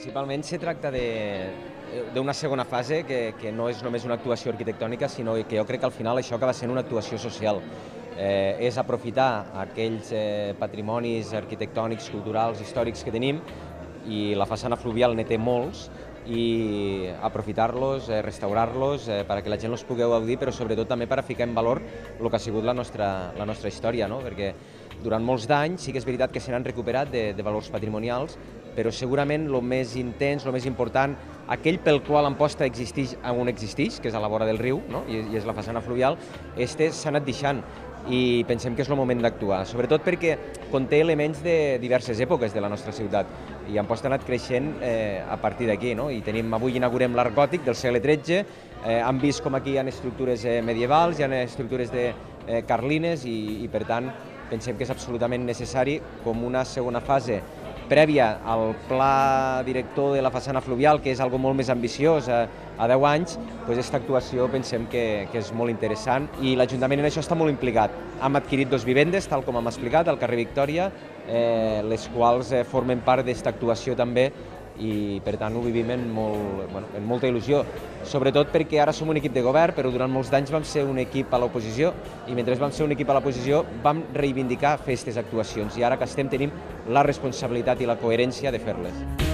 Principalment se tracta d'una segona fase que no és només una actuació arquitectònica, sinó que jo crec que al final això acaba sent una actuació social. És aprofitar aquells patrimonis arquitectònics, culturals, històrics que tenim, i la façana fluvial ne té molts, i aprofitar-los, restaurar-los perquè la gent els pugui gaudir, però sobretot també per a ficar en valor el que ha sigut la nostra història, no? Perquè durant molts d'anys sí que és veritat que se n'han recuperat de valors patrimonials, però segurament el més intens, el més important, aquell pel qual Amposta existeix on existeix, que és a la vora del riu, no? I és la façana fluvial, s'ha anat deixant i pensem que és el moment d'actuar, sobretot perquè conté elements de diverses èpoques de la nostra ciutat i Amposta ha anat creixent a partir d'aquí, no? I avui inaugurem l'Art Gòtic del segle XIII, hem vist com aquí hi ha estructures medievals, hi ha estructures carlines i per tant pensem que és absolutament necessari, com una segona fase prèvia al pla director de la façana fluvial, que és algo molt més ambiciós a 10 anys, aquesta actuació pensem que és molt interessant i l'Ajuntament en això està molt implicat. Hem adquirit 2 vivendes, tal com hem explicat, al carrer Victòria, les quals formen part d'aquesta actuació també i per tant ho vivim amb molta il·lusió, sobretot perquè ara som un equip de govern, però durant molts d'anys vam ser un equip a l'oposició i mentre vam ser un equip a l'oposició vam reivindicar fer aquestes actuacions i ara que tenim la responsabilitat i la coherència de fer-les.